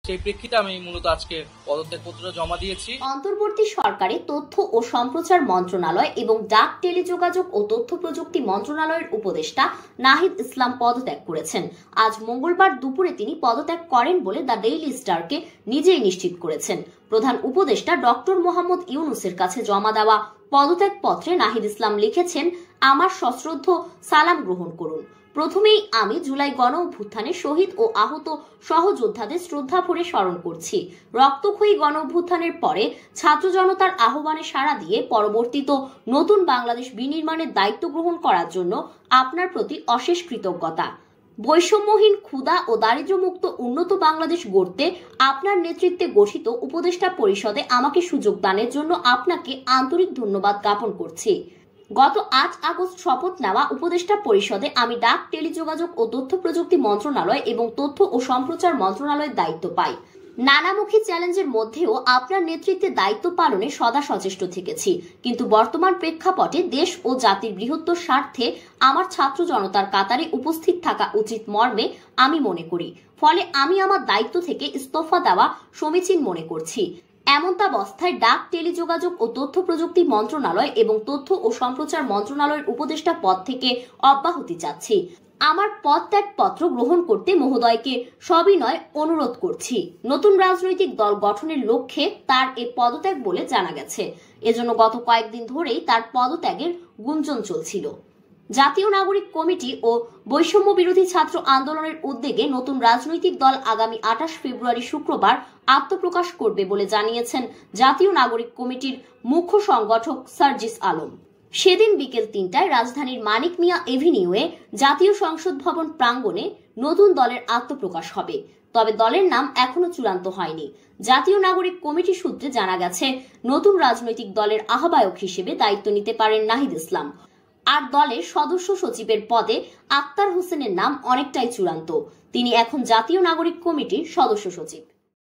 সেই প্রেক্ষিতে আমি মূলত আজকে পদত্যাগপত্র জমা দিয়েছি। অন্তর্বর্তী সরকারে তথ্য ও সম্প্রচার মন্ত্রণালয় এবং ডাক টেলিযোগাযোগ ও তথ্য প্রযুক্তি মন্ত্রণালয়ের উপদেষ্টা নাহিদ ইসলাম পদত্যাগ করেছেন। আজ মঙ্গলবার দুপুরে তিনি পদত্যাগ করেন বলে দ্য ডেইলি স্টারকে নিজেই নিশ্চিত করেছেন। প্রধান উপদেষ্টা ডক্টর মোহাম্মদ ইউনূসের কাছে জমা দেওয়া পদত্যাগ পত্রে নাহিদ ইসলাম লিখেছেন, আমার সশ্রদ্ধ সালাম গ্রহণ করুন। প্রথমেই আমি জুলাই গণ অভ্যুত্থানে শহীদ ও আহত সহযোদ্ধাদের শ্রদ্ধা ভরে স্মরণ করছি। রক্তক্ষয়ী গণ অভ্যুত্থানের পরে ছাত্র জনতার আহ্বানে সাড়া দিয়ে পরবর্তীত নতুন বাংলাদেশ বিনির্মাণের দায়িত্ব গ্রহণ করার জন্য আপনার প্রতি অশেষ কৃতজ্ঞতা। বৈষম্যহীন, ক্ষুধা ও দারিদ্র্যমুক্ত উন্নত বাংলাদেশ গড়তে আপনার নেতৃত্বে গঠিত উপদেষ্টা পরিষদে আমাকে সুযোগ দানের জন্য আপনাকে আন্তরিক ধন্যবাদ জ্ঞাপন করছি। গত 8 আগস্ট শপথ নেওয়া উপদেষ্টা পরিষদে আমি ডাক, টেলিযোগাযোগ ও তথ্য প্রযুক্তি মন্ত্রণালয় এবং তথ্য ও সম্প্রচার মন্ত্রণালয়ের দায়িত্ব পাই। নানামুখী চ্যালেঞ্জের মধ্যেও আপনার নেতৃত্বে দায়িত্ব পালনে সদা সচেষ্ট থেকেছি, কিন্তু বর্তমান প্রেক্ষাপটে দেশ ও জাতির বৃহত্তর স্বার্থে আমার ছাত্র জনতার কাতারে উপস্থিত থাকা উচিত মর্মে আমি মনে করি। ফলে আমি আমার দায়িত্ব থেকে ইস্তফা দেওয়া সমীচীন মনে করছি। এমতাবস্থায় ডাক, টেলিযোগাযোগ ও তথ্য প্রযুক্তি মন্ত্রণালয় এবং তথ্য ও সম্প্রচার মন্ত্রণালয়ের উপদেষ্টা পদ থেকে অব্যাহতি চাচ্ছি। আমার পদত্যাগপত্র গ্রহণ করতে মহোদয়কে সবিনয় অনুরোধ করছি। নতুন রাজনৈতিক দল গঠনের লক্ষ্যে তার এই পদত্যাগ বলে জানা গেছে। এজন্য গত কয়েকদিন ধরেই তার পদত্যাগের গুঞ্জন চলছিল। জাতীয় নাগরিক কমিটি ও বৈষম্য বিরোধী ছাত্র আন্দোলনের উদ্যোগে নতুন রাজনৈতিক দল আগামী 28 ফেব্রুয়ারি শুক্রবার আত্মপ্রকাশ করবে বলে জানিয়েছেন জাতীয় নাগরিক কমিটির মুখ্য সংগঠক সার্জিস আলম। সেদিন বিকেল 3টায় রাজধানীর মানিক মিয়া এভিনিউয়ে জাতীয় সংসদ ভবন প্রাঙ্গণে নতুন দলের আত্মপ্রকাশ হবে। তবে দলের নাম এখনো চূড়ান্ত হয়নি। জাতীয় নাগরিক কমিটি সূত্রে জানা গেছে, নতুন রাজনৈতিক দলের আহ্বায়ক হিসেবে দায়িত্ব নিতে পারেন নাহিদ ইসলাম। আর দলের সদস্য সচিবের পদে আক্তার হোসেনের নাম অনেকটাই চূড়ান্ত। তিনি এখন জাতীয় নাগরিক কমিটির সদস্য সচিব।